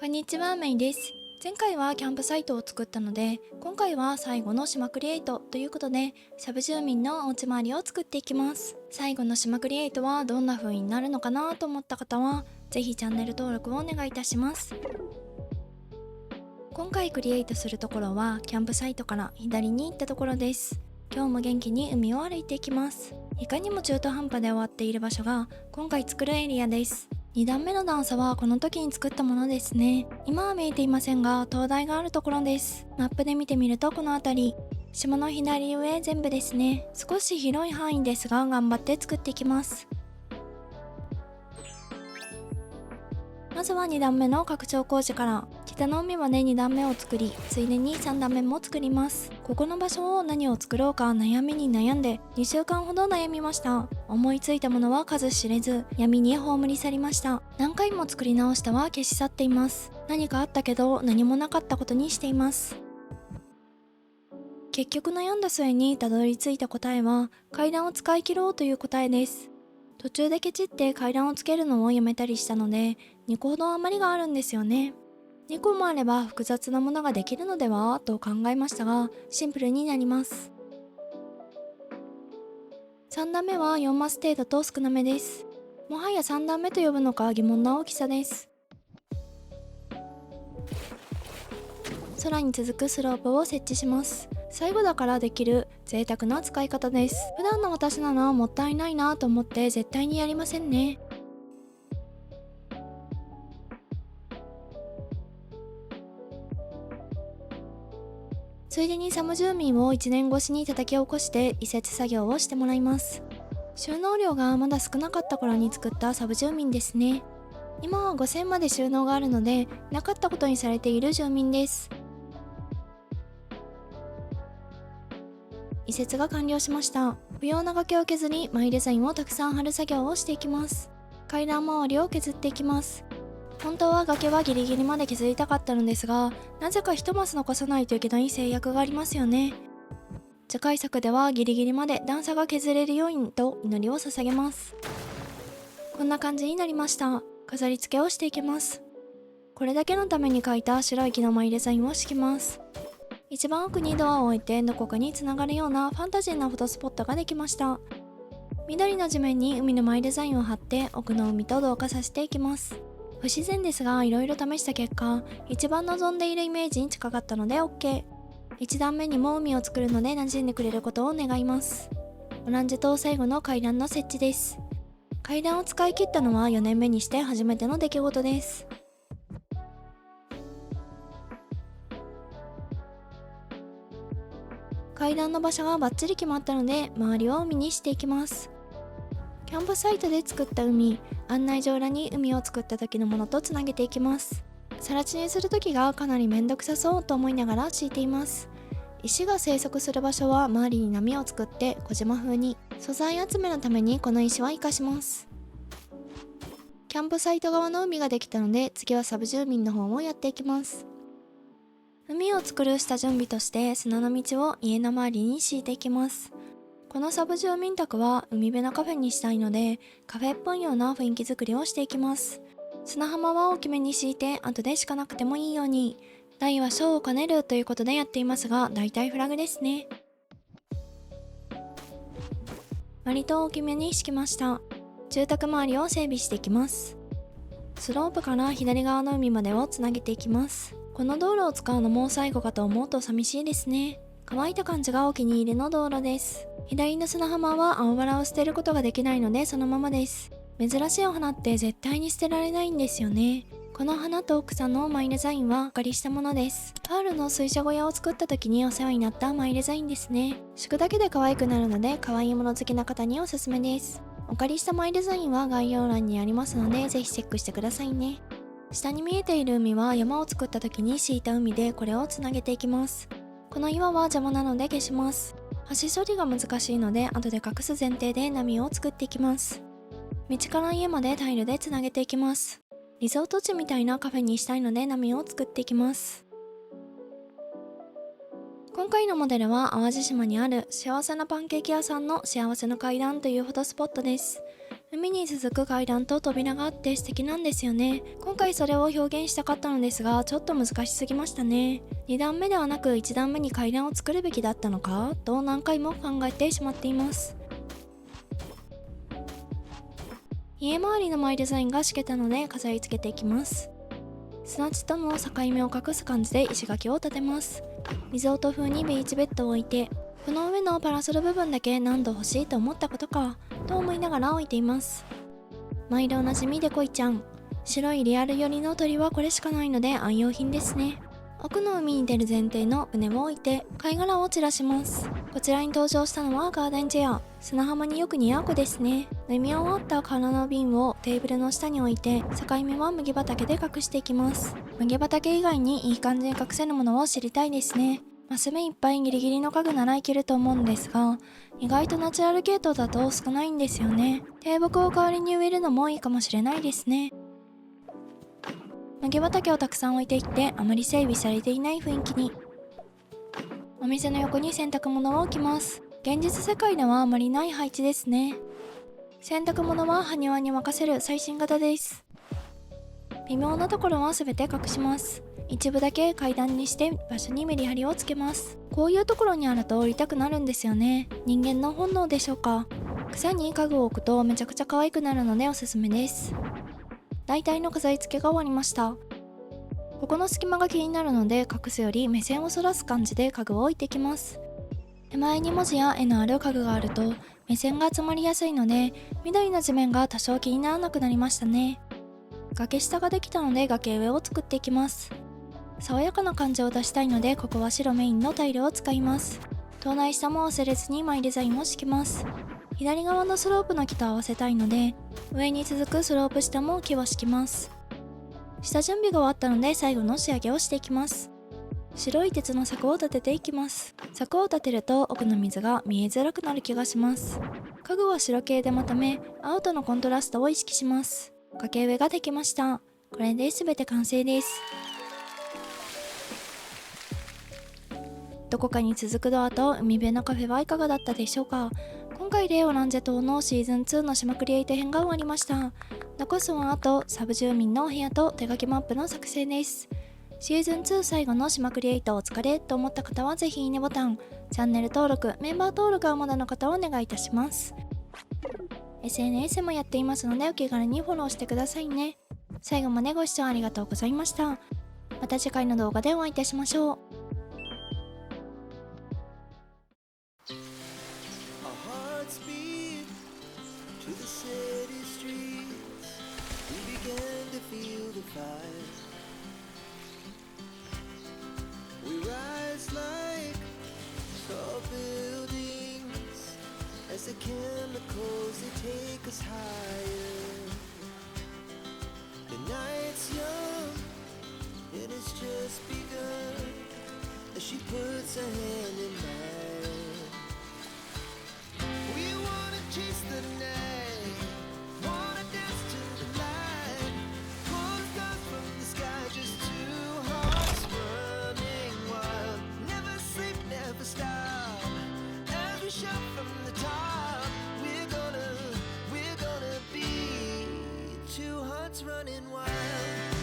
こんにちは、メイです。前回はキャンプサイトを作ったので、今回は最後の島クリエイトということで、サブ住民のお家周りを作っていきます。最後の島クリエイトはどんな風になるのかなと思った方は、ぜひチャンネル登録をお願いいたします。今回クリエイトするところは、キャンプサイトから左に行ったところです。今日も元気に海を歩いていきます。いかにも中途半端で終わっている場所が、今回作るエリアです。2段目の段差はこの時に作ったものですね。今は見えていませんが、灯台があるところです。マップで見てみるとこの辺り、島の左上全部ですね。少し広い範囲ですが、頑張って作っていきます。まずは2段目の拡張工事から、北の海まで2段目を作り、ついでに3段目も作ります。ここの場所を何を作ろうか悩みに悩んで、2週間ほど悩みました。思いついたものは数知れず、闇に葬り去りました。何回も作り直したは消し去っています。何かあったけど、何もなかったことにしています。結局悩んだ末にたどり着いた答えは、階段を使い切ろうという答えです。途中でケチって階段をつけるのをやめたりしたので、2個ほど余りがあるんですよね。2個もあれば複雑なものができるのではと考えましたが、シンプルになります。3段目は4マス程度と少なめです。もはや3段目と呼ぶのか疑問な大きさです。空に続くスロープを設置します。最後だからできる贅沢な使い方です。普段の私ならもったいないなと思って絶対にやりませんね。ついでにサム住民を1年越しに叩き起こして移設作業をしてもらいます。収納量がまだ少なかった頃に作ったサブ住民ですね。今は5000まで収納があるので、なかったことにされている住民です。移設が完了しました。不要な崖を削り、マイデザインをたくさん貼る作業をしていきます。階段周りを削っていきます。本当は崖はギリギリまで削りたかったのですが、なぜか一マス残さないといけない制約がありますよね。次回作ではギリギリまで段差が削れるようにと祈りを捧げます。こんな感じになりました。飾り付けをしていきます。これだけのために描いた白い木のマイデザインを敷きます。一番奥にドアを置いてどこかにつながるようなファンタジーなフォトスポットができました。緑の地面に海のマイデザインを貼って奥の海と同化させていきます。不自然ですがいろいろ試した結果、一番望んでいるイメージに近かったので OK。1段目にも海を作るので馴染んでくれることを願います。オランジと最後の階段の設置です。階段を使い切ったのは4年目にして初めての出来事です。階段の場所がバッチリ決まったので、周りを海にしていきます。キャンプサイトで作った海、案内状裏に海を作った時のものとつなげていきます。更地にする時がかなりめんどくさそうと思いながら敷いています。石が生息する場所は周りに波を作って小島風に、素材集めのためにこの石は活かします。キャンプサイト側の海ができたので、次はサブ住民の方をやっていきます。海を作る下準備として砂の道を家の周りに敷いていきます。このサブ住民宅は海辺のカフェにしたいので、カフェっぽいような雰囲気作りをしていきます。砂浜は大きめに敷いて後で敷かなくてもいいように、大は小を兼ねるということでやっていますが、大体フラグですね。割と大きめに敷きました。住宅周りを整備していきます。スロープから左側の海までをつなげていきます。この道路を使うのも最後かと思うと寂しいですね。乾いた感じがお気に入りの道路です。左の砂浜は青バラを捨てることができないのでそのままです。珍しいお花って絶対に捨てられないんですよね。この花と草のマイデザインはお借りしたものです。パールの水車小屋を作った時にお世話になったマイデザインですね。敷くだけで可愛くなるので可愛いもの好きな方におすすめです。お借りしたマイデザインは概要欄にありますのでぜひチェックしてくださいね。下に見えている海は山を作った時に敷いた海で、これをつなげていきます。この岩は邪魔なので消します。橋処理が難しいので後で隠す前提で波を作っていきます。道から家までタイルでつなげていきます。リゾート地みたいなカフェにしたいので波を作っていきます。今回のモデルは淡路島にある幸せなパンケーキ屋さんの幸せの階段というフォトスポットです。海に続く階段と扉があって素敵なんですよね。今回それを表現したかったのですがちょっと難しすぎましたね。2段目ではなく1段目に階段を作るべきだったのかと何回も考えてしまっています。家周りのマイデザインが敷けたので飾り付けていきます。砂地との境目を隠す感じで石垣を立てます。リゾート風にビーチベッドを置いて、この上のパラソル部分だけ何度欲しいと思ったことかと思いながら置いています。毎度おなじみデコイちゃん。白いリアル寄りの鳥はこれしかないので愛用品ですね。奥の海に出る前提の船を置いて貝殻を散らします。こちらに登場したのはガーデンチェア。砂浜によく似合う子ですね。飲み終わった空の瓶をテーブルの下に置いて境目は麦畑で隠していきます。麦畑以外にいい感じに隠せるものを知りたいですね。マス目いっぱいギリギリの家具ならいけると思うんですが、意外とナチュラル系統だと少ないんですよね。低木を代わりに植えるのもいいかもしれないですね。麦畑をたくさん置いていってあまり整備されていない雰囲気に。お店の横に洗濯物を置きます。現実世界ではあまりない配置ですね。洗濯物は埴輪に任せる最新型です。微妙なところは全て隠します。一部だけ階段にして場所にメリハリをつけます。こういうところにあると降りたくなるんですよね。人間の本能でしょうか。草に家具を置くとめちゃくちゃ可愛くなるのでおすすめです。大体の飾り付けが終わりました。ここの隙間が気になるので隠すより目線をそらす感じで家具を置いていきます。手前に文字や絵のある家具があると目線が集まりやすいので緑の地面が多少気にならなくなりましたね。崖下ができたので崖上を作っていきます。爽やかな感じを出したいのでここは白メインのタイルを使います。灯内下も忘れずにマイデザインを敷きます。左側のスロープの木と合わせたいので上に続くスロープ下も木を敷きます。下準備が終わったので最後の仕上げをしていきます。白い鉄の柵を立てていきます。柵を立てると奥の水が見えづらくなる気がします。家具は白系でまとめ青とのコントラストを意識します。崖上ができました。これで全て完成です。どこかに続くドアと海辺のカフェはいかがだったでしょうか。今回でオランジェ島のシーズン2の島クリエイト編が終わりました。残すはあとサブ住民のお部屋と手書きマップの作成です。シーズン2最後の島クリエイトお疲れと思った方はぜひいいねボタン、チャンネル登録、メンバー登録はまだの方はお願いいたします。SNS もやっていますのでお気軽にフォローしてくださいね。最後までご視聴ありがとうございました。また次回の動画でお会いいたしましょう。To the city streets, we began to feel the fire. We rise like tall buildings as the chemicals they take us higher. The night's young and it's just begun as she puts her hand in mine. We wanna chase the night, wanna dance to the light, pull the stars from the sky, just two hearts running wild. Never sleep, never stop, as we shout from the top. We're gonna be two hearts running wild.